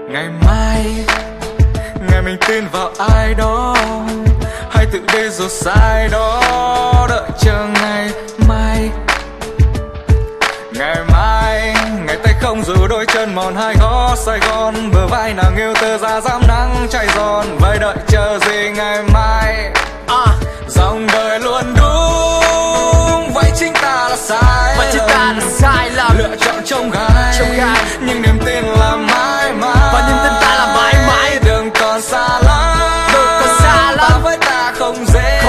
Ngày mai, ngày mình tin vào ai đó, hay tự đi dù sai đó, đợi chờ ngày mai. Ngày mai, ngày tay không dù đôi chân mòn hai ngõ Sài Gòn, bờ vai nàng yêu từ ra dám nắng cháy giòn. Vậy đợi chờ gì ngày mai? Dòng đời luôn đúng, vậy chính ta là sai. Vậy chính ta là sai lầm. Lựa chọn trong gai, nhưng niềm tin là mãi mãi. Và niềm tin ta là mãi mãi. Đừng còn xa lắm, đừng còn xa lắm. Bạn với ta không dễ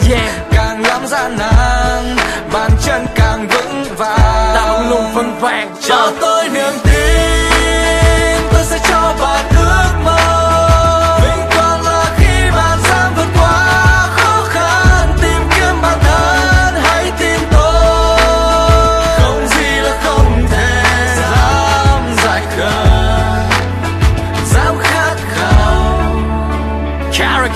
dàng, càng lắm gian nan, bàn chân càng vững vàng. Ta vẫn luôn vững vàng. Cho tôi niềm tin, tôi sẽ cho bạn ước mơ. Vinh quang là khi bạn dám vượt qua khó khăn, tìm kiếm bản thân, hãy tin tôi. Không gì là không thể, dám giải khơi, dám khát khao. Carrick.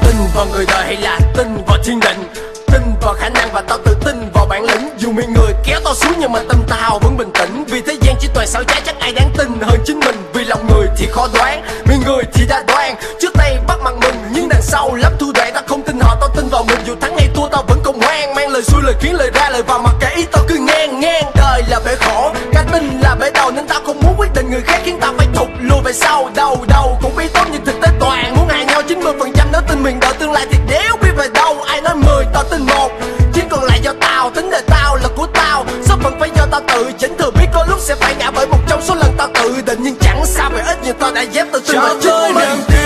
Tin vào người đời hay là tin vào thiên định? Tin vào khả năng và tao tự tin vào bản lĩnh. Dù miệng người kéo tao xuống nhưng mà tâm tao vẫn bình tĩnh. Vì thế gian chỉ toàn xảo trá, chắc ai đáng tin hơn chính mình. Vì lòng người thì khó đoán, miệng người thì đa đoan. Trước đây bắt mặt mừng nhưng đằng sau lắm thủ đoạn. Tao không tin họ, tao tin vào mình. Dù thắng hay thua tao vẫn không hoang. Mang lời xuôi lời khiến lời ra lời vào, mặc kệ ý tao cứ ngang ngang. Đời là bể khổ, cá tin là bể đầu, nên tao không muốn quyết định người khác khiến tao phải thụt lùi về sau. Đầu đầu cũng biết tốt nhưng thực tế toàn muốn hại nhau 90%. Nếu tin mình đời tương lai thì đéo biết về đâu. Ai nói 10 tao tin 1, chỉ còn lại do tao. Tính đời tao là của tao, số phận phải do tao tự chỉnh. Thừa biết có lúc sẽ phải ngã bởi một trong số lần tao tự định. Nhưng chẳng sao về ít, nhưng tao đã dám tự tin vào chính mình. Niềm tin,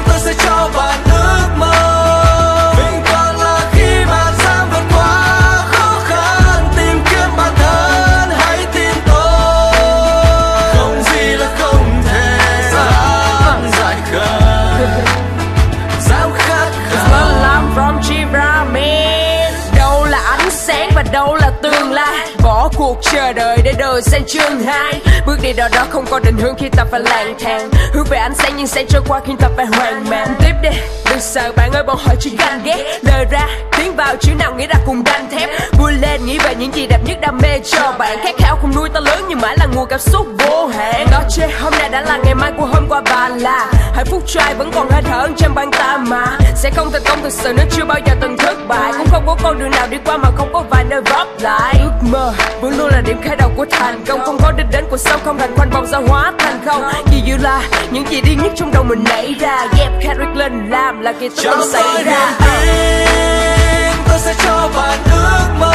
tôi sẽ cho bạn ước mơ. Vinh quang là khi bạn dám vượt qua khó khăn, tìm kiếm bản thân, hãy tin tôi. Không gì là không thể, dám giải khơi, dám khát khao. I'm from Chivramin. Đâu là ánh sáng và đâu là tương lai. Bỏ cuộc chờ đợi để đời sang chương 2. Bước đi đâu đó không có định hướng khi ta phải lang thang. Hướng về ánh sáng nhưng sáng trôi qua khi ta phải hoang mang. Tiếp đi, đừng sợ bạn ơi, bọn họ chỉ ganh ghét. Lời ra, tiếng vào, chữ nào nghĩ ra cùng đanh thép. Vui lên, nghĩ về những gì đẹp nhất đam mê cho bạn. Khát khao không nuôi ta lớn nhưng mãi là nguồn cảm xúc vô hạn. Đó chứ, hôm nay đã là ngày mai của hôm qua và là hạnh phúc cho ai vẫn còn hơi thở trên bàn ta mà. Sẽ không thành công thực sự nếu chưa bao giờ từng thất bại. Cũng không có con đường nào đi qua mà không có vài nơi vấp lại. Ước mơ vẫn luôn là điểm khởi đầu của thành công. Không có đích đến cuộc sống không thành quanh vòng sao hóa thành không. Chỉ như là những gì đi nhất trong đầu mình nảy ra. Dẹp Carrick lên làm là kỳ tích không xảy ra. Tôi sẽ cho bạn ước mơ.